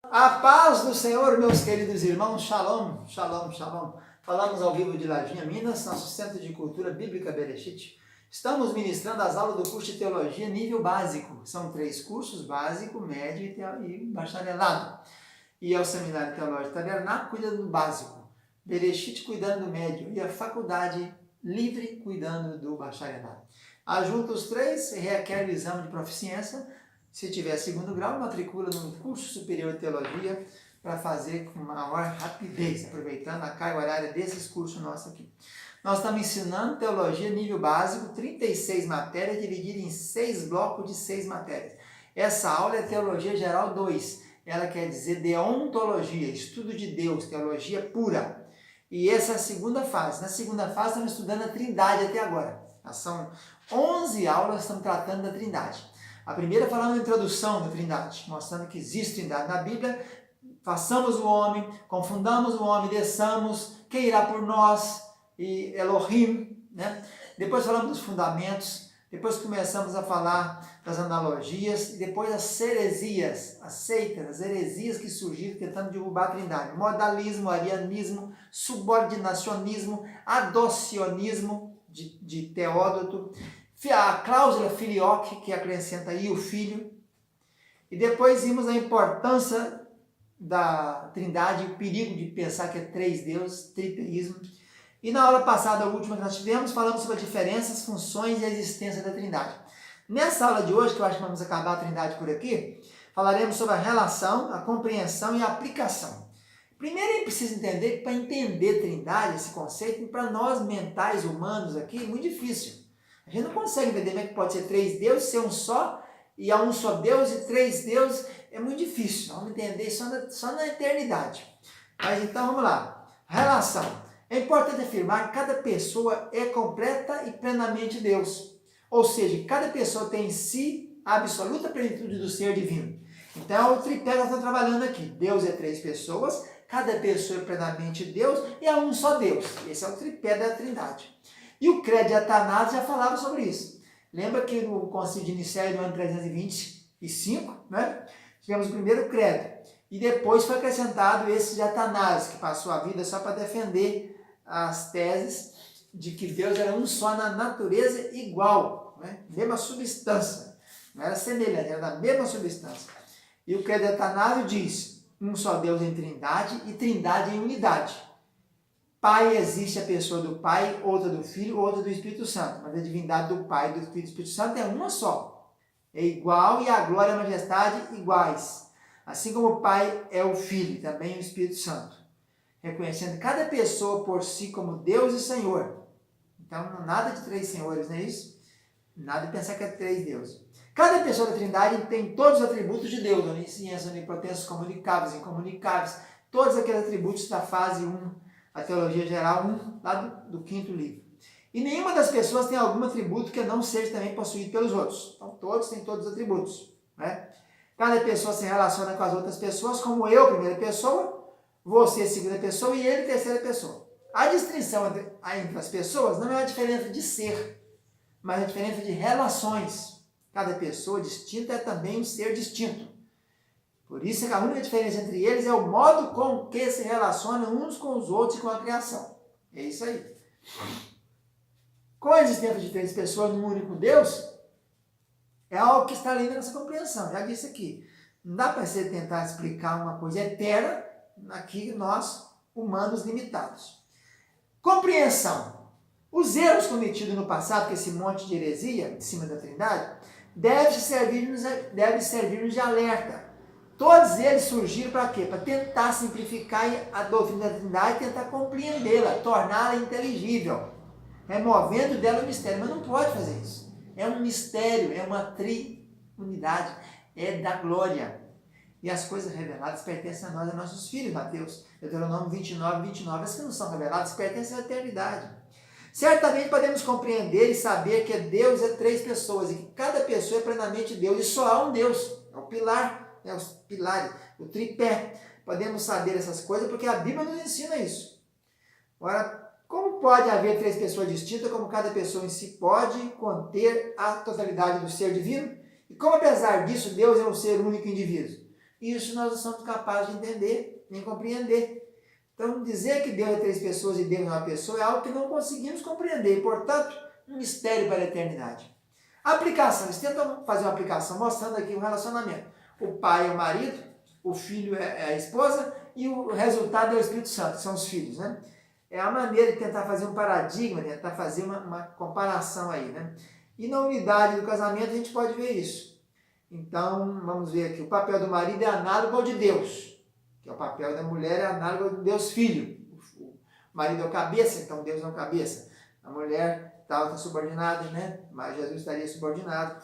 A paz do Senhor, meus queridos irmãos, shalom, shalom, shalom. Falamos ao vivo de Varginha, Minas, nosso Centro de Cultura Bíblica Bereshit. Estamos ministrando as aulas do curso de Teologia nível básico. São 3 cursos, básico, médio e bacharelado. E é o Seminário Teológico Tabernáculo cuida do básico, Bereshit cuidando do médio e a Faculdade Livre cuidando do bacharelado. Ajunta os 3, requer o exame de proficiência. Se tiver 2º grau, matricula no curso superior de teologia para fazer com maior rapidez, aproveitando a carga horária desses cursos nossos aqui. Nós estamos ensinando teologia nível básico, 36 matérias, divididas em 6 blocos de 6 matérias. Essa aula é Teologia Geral 2, ela quer dizer deontologia, estudo de Deus, teologia pura. E essa é a segunda fase. Na segunda fase, estamos estudando a Trindade até agora. São 11 aulas, estamos tratando da Trindade. A primeira falando da introdução da Trindade, mostrando que existe Trindade na Bíblia. Façamos o homem, confundamos o homem, desçamos, quem irá por nós, e Elohim, né? Depois falamos dos fundamentos, depois começamos a falar das analogias, e depois as heresias, as seitas, as heresias que surgiram tentando derrubar a Trindade. Modalismo, arianismo, subordinacionismo, adocionismo de Teódoto, a cláusula filioque, que acrescenta aí o filho. E depois vimos a importância da Trindade, o perigo de pensar que é 3 deuses, triteísmo. E na aula passada, a última que nós tivemos, falamos sobre as diferenças, funções e a existência da Trindade. Nessa aula de hoje, que eu acho que vamos acabar a Trindade por aqui, falaremos sobre a relação, a compreensão e a aplicação. Primeiro, a gente precisa entender que para entender Trindade, esse conceito, para nós mentais humanos aqui, é muito difícil. A gente não consegue entender como é que pode ser 3 deuses, ser um só, e há um só Deus e 3 deuses, é muito difícil. Vamos entender só na eternidade. Mas então vamos lá. Relação. É importante afirmar que cada pessoa é completa e plenamente Deus. Ou seja, cada pessoa tem em si a absoluta plenitude do ser divino. Então, o tripé nós estamos trabalhando aqui. Deus é 3 pessoas, cada pessoa é plenamente Deus e há um só Deus. Esse é o tripé da Trindade. E o credo de Atanásio já falava sobre isso. Lembra que no Concílio de Nicéia do ano 325, né, tivemos o primeiro credo. E depois foi acrescentado esse de Atanásio, que passou a vida só para defender as teses de que Deus era um só na natureza igual, né, mesma substância. Não era semelhante, era da mesma substância. E o credo de Atanásio diz, um só Deus em trindade e trindade em unidade. Pai existe a pessoa do Pai, outra do Filho, outra do Espírito Santo. Mas a divindade do Pai, do Filho e do Espírito Santo é uma só. É igual e a glória e a majestade iguais. Assim como o Pai é o Filho, também o Espírito Santo. Reconhecendo cada pessoa por si como Deus e Senhor. Então, nada de 3 senhores, não é isso? Nada de pensar que é 3 deuses. Cada pessoa da Trindade tem todos os atributos de Deus. Onisciência, onipotência, comunicáveis, incomunicáveis. Todos aqueles atributos da fase 1. A Teologia Geral 1, lá do 5º livro. E nenhuma das pessoas tem algum atributo que não seja também possuído pelos outros. Então, todos têm todos os atributos. Né? Cada pessoa se relaciona com as outras pessoas, como eu, primeira pessoa, você, segunda pessoa, e ele, terceira pessoa. A distinção entre as pessoas não é a diferença de ser, mas a diferença de relações. Cada pessoa distinta é também um ser distinto. Por isso que a única diferença entre eles é o modo com que se relacionam uns com os outros e com a criação. É isso aí. Com a existência de 3 pessoas num único Deus, é algo que está além da nossa compreensão. Já disse aqui. Não dá para você tentar explicar uma coisa eterna aqui nós, humanos limitados. Compreensão. Os erros cometidos no passado, com esse monte de heresia em cima da Trindade, deve servir-nos de alerta. Todos eles surgiram para quê? Para tentar simplificar a doutrina da Trindade e tentar compreendê-la, torná-la inteligível, removendo dela o mistério. Mas não pode fazer isso. É um mistério, é uma triunidade, é da glória. E as coisas reveladas pertencem a nós, a nossos filhos, Mateus. Deuteronômio 29, 29. As que não são reveladas pertencem à eternidade. Certamente podemos compreender e saber que Deus é 3 pessoas e que cada pessoa é plenamente Deus e só há um Deus. É o pilar. Os pilares, o tripé. Podemos saber essas coisas porque a Bíblia nos ensina isso. Agora, como pode haver 3 pessoas distintas, como cada pessoa em si pode conter a totalidade do ser divino? E como, apesar disso, Deus é um ser único indivíduo? E isso nós não somos capazes de entender, nem compreender. Então, dizer que Deus é 3 pessoas e Deus é uma pessoa é algo que não conseguimos compreender. E, portanto, um mistério para a eternidade. A aplicação, eles tentam fazer uma aplicação mostrando aqui o relacionamento. O pai é o marido, o filho é a esposa e o resultado é o Espírito Santo, que são os filhos, né? É a maneira de tentar fazer um paradigma, tentar fazer uma comparação aí, né? E na unidade do casamento a gente pode ver isso. Então, vamos ver aqui, o papel do marido é análogo ao de Deus, que é o papel da mulher é análogo ao de Deus Filho. O marido é o cabeça, então Deus é o cabeça. A mulher está subordinada, né? Mas Jesus estaria subordinado,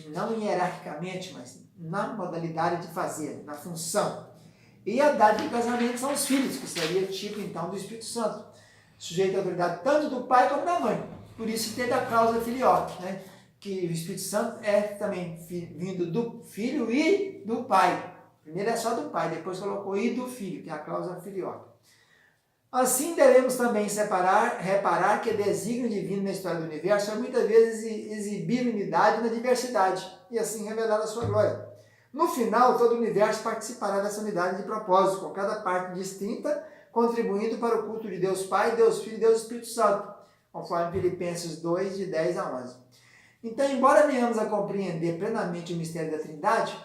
não hierarquicamente, mas na modalidade de fazer, na função. E a data do casamento são os filhos, que seria tipo então do Espírito Santo, sujeito à autoridade tanto do pai como da mãe. Por isso tem a cláusula filioque, né? Que o Espírito Santo é também vindo do filho e do pai. Primeiro é só do pai, depois colocou e do filho, que é a cláusula filioque. Assim devemos também reparar que o desígnio divino na história do universo é muitas vezes exibir unidade na diversidade e assim revelar a sua glória. No final, todo o universo participará dessa unidade de propósito, com cada parte distinta, contribuindo para o culto de Deus Pai, Deus Filho e Deus Espírito Santo, conforme Filipenses 2, de 10 a 11. Então, embora venhamos a compreender plenamente o mistério da Trindade,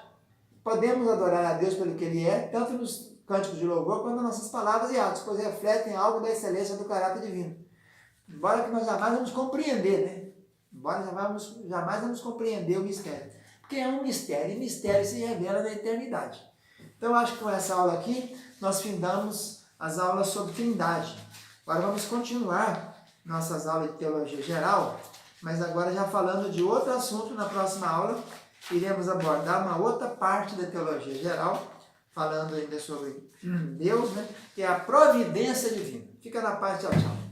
podemos adorar a Deus pelo que Ele é, tanto nos cânticos de louvor, quanto nas nossas palavras e atos, pois refletem algo da excelência do caráter divino. Embora que nós jamais vamos compreender, né? Embora jamais vamos compreender o mistério. Porque é um mistério, e mistério se revela na eternidade. Então, eu acho que com essa aula aqui, nós findamos as aulas sobre Trindade. Agora vamos continuar nossas aulas de teologia geral, mas agora já falando de outro assunto. Na próxima aula, iremos abordar uma outra parte da teologia geral, falando ainda sobre Deus, né? Que é a providência divina. Fica na paz, tchau, tchau.